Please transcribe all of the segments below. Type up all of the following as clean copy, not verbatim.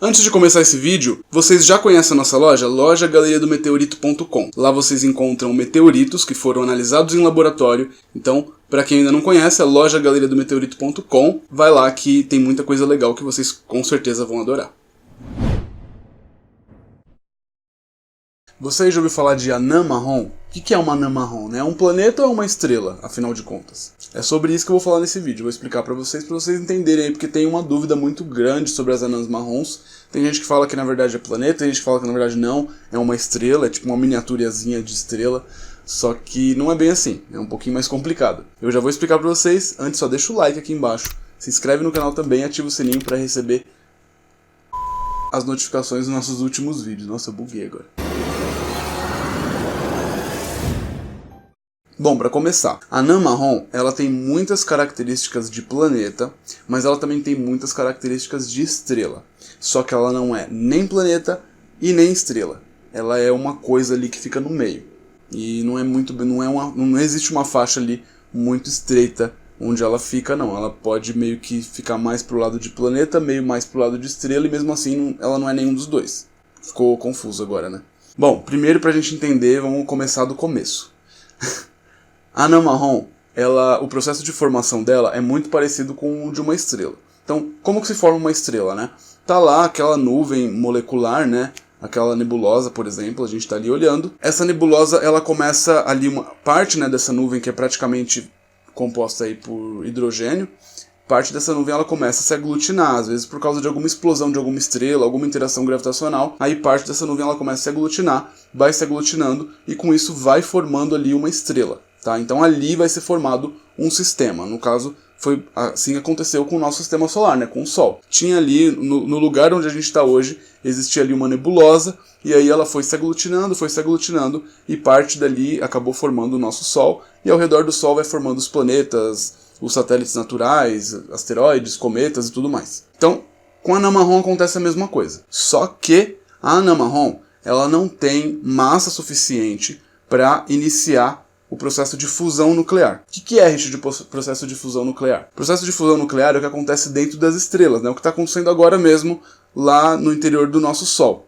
Antes de começar esse vídeo, vocês já conhecem a nossa loja? lojagaleriadometeorito.com. Lá vocês encontram meteoritos que foram analisados em laboratório. Então, para quem ainda não conhece, é lojagaleriadometeorito.com. Vai lá que tem muita coisa legal que vocês com certeza vão adorar. Vocês já ouviram falar de anã marrom? O que é uma anã marrom? É um planeta ou é uma estrela, afinal de contas? É sobre isso que eu vou falar nesse vídeo. Vou explicar pra vocês entenderem aí, porque tem uma dúvida muito grande sobre as anãs marrons. Tem gente que fala que na verdade é planeta, tem gente que fala que na verdade não, é uma estrela, é tipo uma miniaturazinha de estrela. Só que não é bem assim, é um pouquinho mais complicado. Eu já vou explicar pra vocês, antes só deixa o like aqui embaixo, se inscreve no canal também, ativa o sininho pra receber as notificações dos nossos últimos vídeos. Nossa, eu buguei agora. Bom, para começar, a anã marrom ela tem muitas características de planeta, mas ela também tem muitas características de estrela. Só que ela não é nem planeta e nem estrela. Ela é uma coisa ali que fica no meio. E não existe uma faixa ali muito estreita onde ela fica, não. Ela pode meio que ficar mais pro lado de planeta, meio mais pro lado de estrela, e mesmo assim ela não é nenhum dos dois. Ficou confuso agora, né? Bom, primeiro pra gente entender, vamos começar do começo. A anã marrom, o processo de formação dela é muito parecido com o de uma estrela. Então, como que se forma uma estrela, né? Tá lá aquela nuvem molecular, né? Aquela nebulosa, por exemplo, a gente tá ali olhando. Essa nebulosa, ela começa ali, uma parte, né, dessa nuvem que é praticamente composta aí por hidrogênio. Parte dessa nuvem ela começa a se aglutinar, às vezes por causa de alguma explosão de alguma estrela, alguma interação gravitacional. Aí parte dessa nuvem ela começa a se aglutinar, vai se aglutinando e com isso vai formando ali uma estrela. Tá? Então ali vai ser formado um sistema. No caso, foi assim que aconteceu com o nosso sistema solar, né? Com o Sol. Tinha ali, no lugar onde a gente está hoje, existia ali uma nebulosa, e aí ela foi se aglutinando, e parte dali acabou formando o nosso Sol, e ao redor do Sol vai formando os planetas, os satélites naturais, asteroides, cometas e tudo mais. Então, com a anã marrom acontece a mesma coisa. Só que a anã marrom, ela não tem massa suficiente para iniciar o processo de fusão nuclear. O que é, Richard, de processo de fusão nuclear? O processo de fusão nuclear é o que acontece dentro das estrelas, né? O que está acontecendo agora mesmo lá no interior do nosso Sol.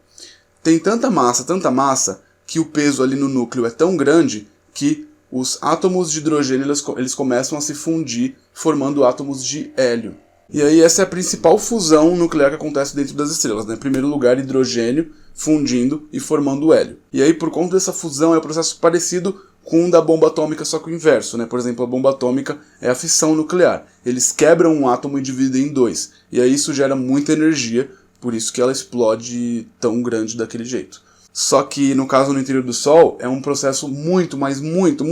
Tem tanta massa, que o peso ali no núcleo é tão grande que os átomos de hidrogênio eles começam a se fundir, formando átomos de hélio. E aí essa é a principal fusão nuclear que acontece dentro das estrelas, né? Em primeiro lugar, hidrogênio fundindo e formando hélio. E aí, por conta dessa fusão, é um processo parecido com o da bomba atômica, só que o inverso, né? Por exemplo, a bomba atômica é a fissão nuclear. Eles quebram um átomo e dividem em dois. E aí isso gera muita energia, por isso que ela explode tão grande daquele jeito. Só que, no caso, no interior do Sol, é um processo muito, mas muito,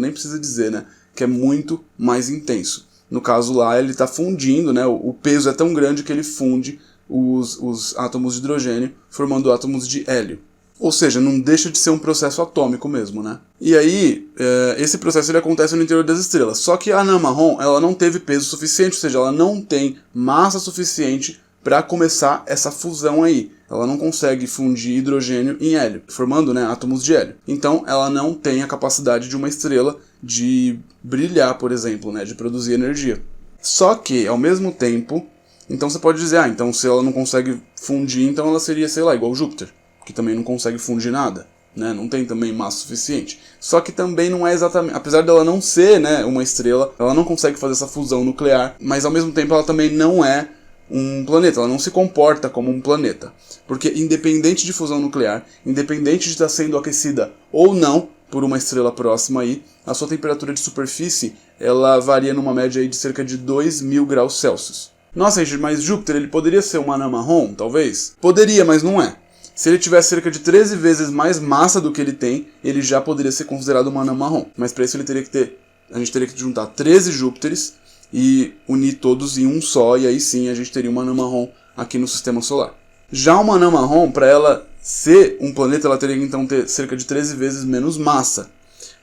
nem precisa dizer, né? Que é muito mais intenso. No caso lá, ele está fundindo, né? O peso é tão grande que ele funde os átomos de hidrogênio, formando átomos de hélio. Ou seja, não deixa de ser um processo atômico mesmo, né? E aí, esse processo ele acontece no interior das estrelas. Só que a anã marrom, ela não teve peso suficiente, ou seja, ela não tem massa suficiente para começar essa fusão aí. Ela não consegue fundir hidrogênio em hélio, formando, né, átomos de hélio. Então, ela não tem a capacidade de uma estrela de brilhar, por exemplo, né, de produzir energia. Só que, ao mesmo tempo, então você pode dizer, então se ela não consegue fundir, então ela seria, sei lá, igual Júpiter, que também não consegue fundir nada, né? Não tem também massa suficiente. Só que também não é exatamente, apesar dela não ser, né, uma estrela, ela não consegue fazer essa fusão nuclear, mas ao mesmo tempo ela também não é um planeta, ela não se comporta como um planeta. Porque independente de fusão nuclear, independente de estar sendo aquecida ou não por uma estrela próxima aí, a sua temperatura de superfície, ela varia numa média aí de cerca de 2.000 graus Celsius. Nossa, Richard, mas Júpiter, ele poderia ser uma anã marrom, talvez? Poderia, mas não é. Se ele tivesse cerca de 13 vezes mais massa do que ele tem, ele já poderia ser considerado uma anã marrom. Mas para isso a gente teria que juntar 13 Júpiteres e unir todos em um só, e aí sim a gente teria uma anã marrom aqui no sistema solar. Já uma anã marrom, para ela ser um planeta, ela teria que então ter cerca de 13 vezes menos massa.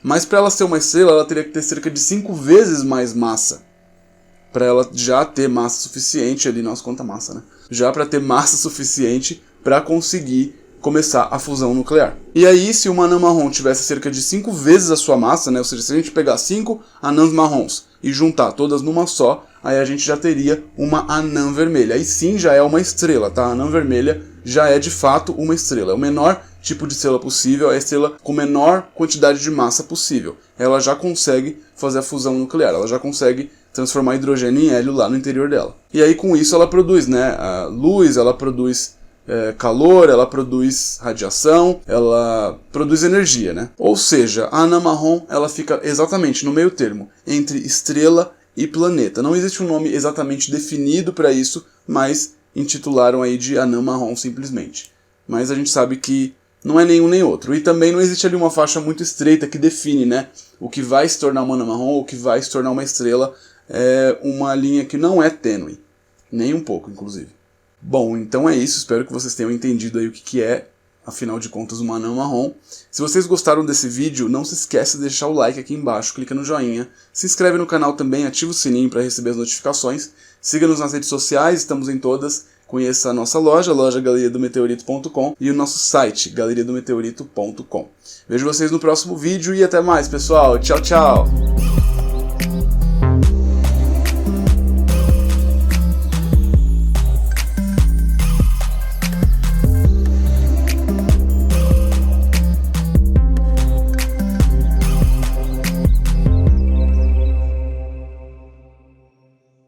Mas para ela ser uma estrela, ela teria que ter cerca de 5 vezes mais massa. Para ela já ter massa suficiente ali, nossa, quanta massa, né? Já para ter massa suficiente para conseguir começar a fusão nuclear. E aí, se uma anã marrom tivesse cerca de 5 vezes a sua massa, né, ou seja, se a gente pegar 5 anãs marrons e juntar todas numa só, aí a gente já teria uma anã vermelha. Aí sim já é uma estrela, tá? A anã vermelha já é de fato uma estrela. É o menor tipo de estrela possível, é a estrela com menor quantidade de massa possível. Ela já consegue fazer a fusão nuclear, ela já consegue transformar hidrogênio em hélio lá no interior dela. E aí com isso ela produz, né, a luz, ela produz calor, ela produz radiação, ela produz energia, né? Ou seja, a anã marrom ela fica exatamente no meio termo entre estrela e planeta. Não existe um nome exatamente definido para isso, mas intitularam aí de anã marrom simplesmente. Mas a gente sabe que não é nenhum nem outro. E também não existe ali uma faixa muito estreita que define, né, o que vai se tornar uma anã marrom ou o que vai se tornar uma estrela. É uma linha que não é tênue, nem um pouco, inclusive. Bom, então é isso, espero que vocês tenham entendido aí o que é, afinal de contas, uma anã marrom. Se vocês gostaram desse vídeo, não se esqueça de deixar o like aqui embaixo, clica no joinha, se inscreve no canal também, ativa o sininho para receber as notificações, siga-nos nas redes sociais, estamos em todas, conheça a nossa loja galeriadometeorito.com e o nosso site, galeriadometeorito.com. Vejo vocês no próximo vídeo e até mais, pessoal. Tchau, tchau!